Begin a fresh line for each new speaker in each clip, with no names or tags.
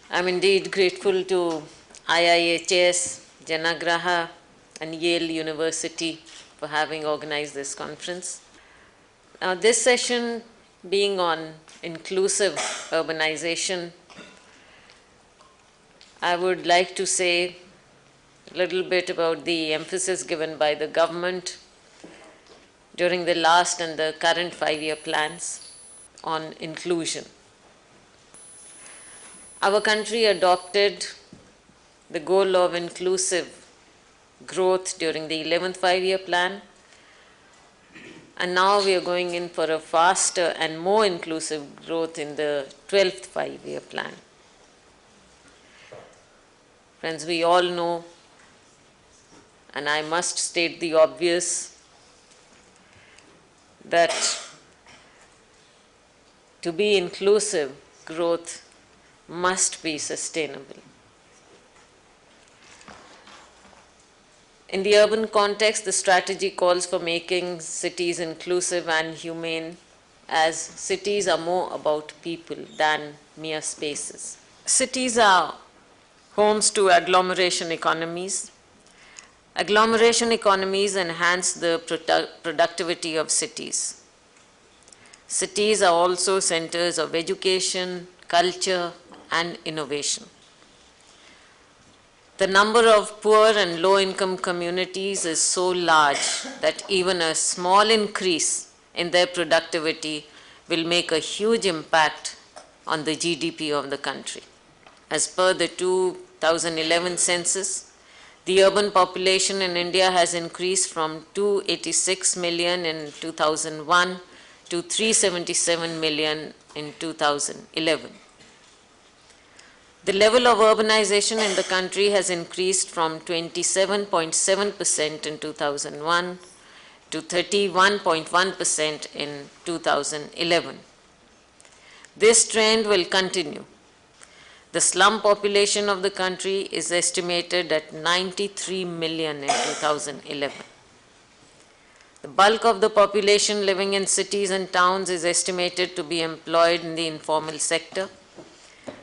I'm indeed grateful to IIHS, Janagraha, and Yale University for having organized this conference. Now, this session being on inclusive urbanization, I would like to say a little bit about the emphasis given by the government during the last and the current 5-year plans on inclusion. Our country adopted the goal of inclusive growth during the 11th 5-year plan, and now we are going in for a faster and more inclusive growth in the 12th 5-year plan. Friends, we all know, and I must state the obvious, that to be inclusive, growth must be sustainable. In the urban context, the strategy calls for making cities inclusive and humane, as cities are more about people than mere spaces. Cities are homes to agglomeration economies. Agglomeration economies enhance the productivity of cities. Cities are also centers of education, culture, and innovation. The number of poor and low-income communities is so large that even a small increase in their productivity will make a huge impact on the GDP of the country. As per the 2011 census, the urban population in India has increased from 286 million in 2001 to 377 million in 2011. The level of urbanization in the country has increased from 27.7% in 2001 to 31.1% in 2011. This trend will continue. The slum population of the country is estimated at 93 million in 2011. The bulk of the population living in cities and towns is estimated to be employed in the informal sector.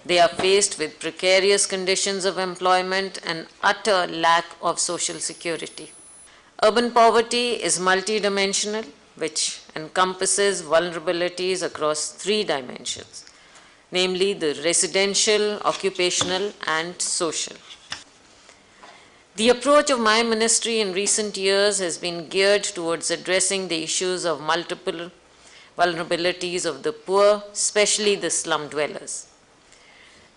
They are faced with precarious conditions of employment and utter lack of social security. Urban poverty is multidimensional, which encompasses vulnerabilities across 3 dimensions, namely the residential, occupational, and social. The approach of my ministry in recent years has been geared towards addressing the issues of multiple vulnerabilities of the poor, especially the slum dwellers.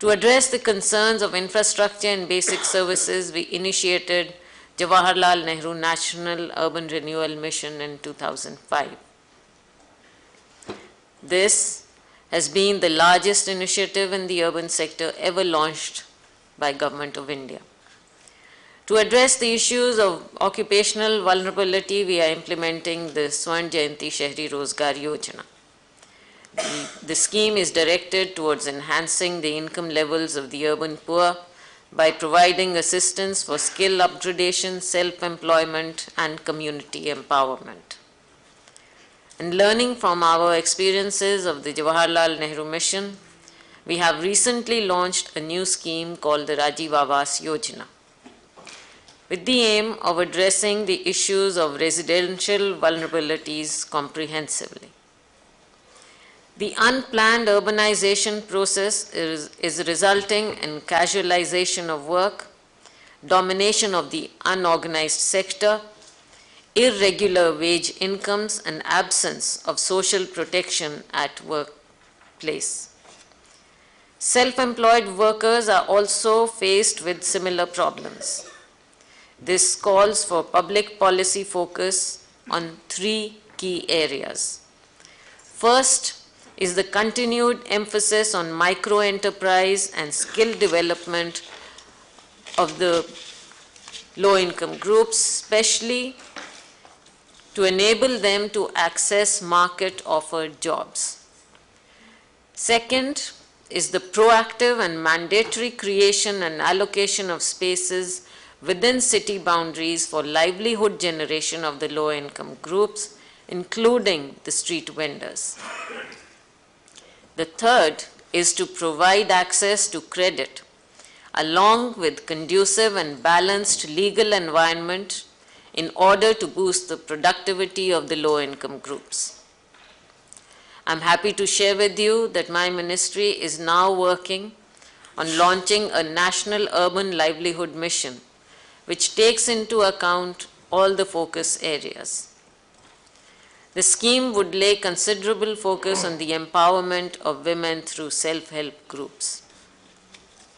To address the concerns of infrastructure and basic services, we initiated Jawaharlal Nehru National Urban Renewal Mission in 2005. This has been the largest initiative in the urban sector ever launched by Government of India. To address the issues of occupational vulnerability, we are implementing the Swarn Jayanti Shahri Rozgar Yojana. The scheme is directed towards enhancing the income levels of the urban poor by providing assistance for skill upgradation, self-employment, and community empowerment. And learning from our experiences of the Jawaharlal Nehru Mission, we have recently launched a new scheme called the Rajiv Awas Yojana, with the aim of addressing the issues of residential vulnerabilities comprehensively. The unplanned urbanization process is resulting in casualization of work, domination of the unorganized sector, irregular wage incomes, and absence of social protection at workplace. Self-employed workers are also faced with similar problems. This calls for public policy focus on 3 key areas. First is the continued emphasis on micro-enterprise and skill development of the low-income groups, especially to enable them to access market-offered jobs. Second is the proactive and mandatory creation and allocation of spaces within city boundaries for livelihood generation of the low-income groups, including the street vendors. The third is to provide access to credit along with conducive and balanced legal environment in order to boost the productivity of the low-income groups. I'm happy to share with you that my ministry is now working on launching a national urban livelihood mission, which takes into account all the focus areas. The scheme would lay considerable focus on the empowerment of women through self-help groups.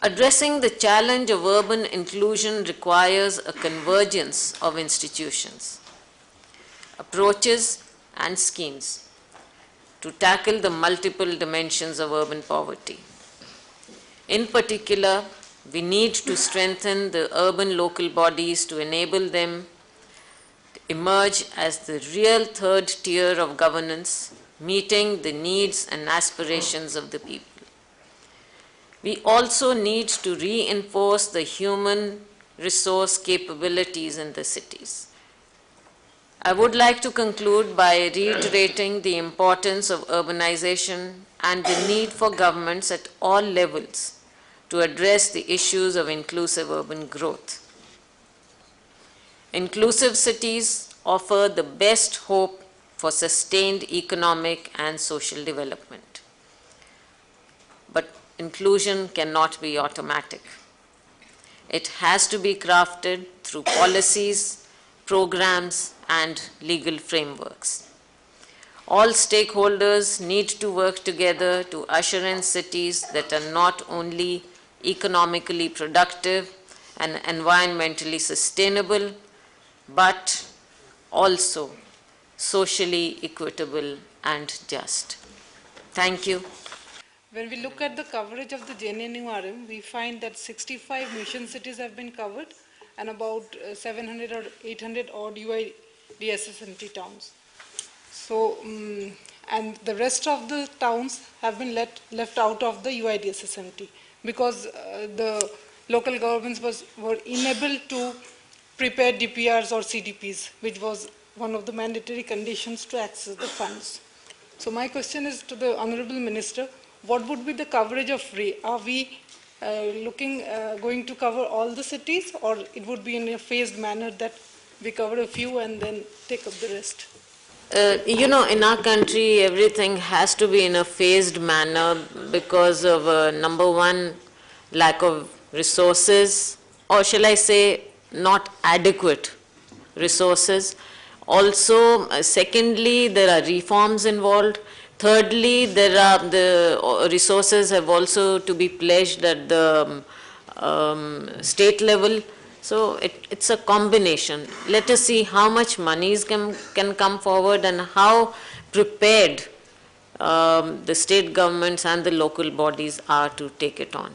Addressing the challenge of urban inclusion requires a convergence of institutions, approaches, and schemes to tackle the multiple dimensions of urban poverty. In particular, we need to strengthen the urban local bodies to enable them to emerge as the real third tier of governance, meeting the needs and aspirations of the people. We also need to reinforce the human resource capabilities in the cities. I would like to conclude by reiterating the importance of urbanization and the need for governments at all levels to address the issues of inclusive urban growth. Inclusive cities offer the best hope for sustained economic and social development. But inclusion cannot be automatic. It has to be crafted through policies, programs, and legal frameworks. All stakeholders need to work together to usher in cities that are not only economically productive and environmentally sustainable, but also socially equitable and just. Thank you.
When we look at the coverage of the JNNURM, we find that 65 mission cities have been covered and about 700 or 800 odd UIDSSMT towns. So, and the rest of the towns have been left out of the UIDSSMT because the local governments were unable to prepare DPRs or CDPs, which was one of the mandatory conditions to access the funds. So my question is to the Honourable Minister, what would be the coverage of RE? Are we going to cover all the cities, or it would be in a phased manner that we cover a few and then take up the rest?
In our country, everything has to be in a phased manner because of, number one, lack of resources, or shall I say, not adequate resources. Also, secondly, there are reforms involved. Thirdly, the resources have also to be pledged at the state level. So it's a combination. Let us see how much monies can come forward and how prepared the state governments and the local bodies are to take it on.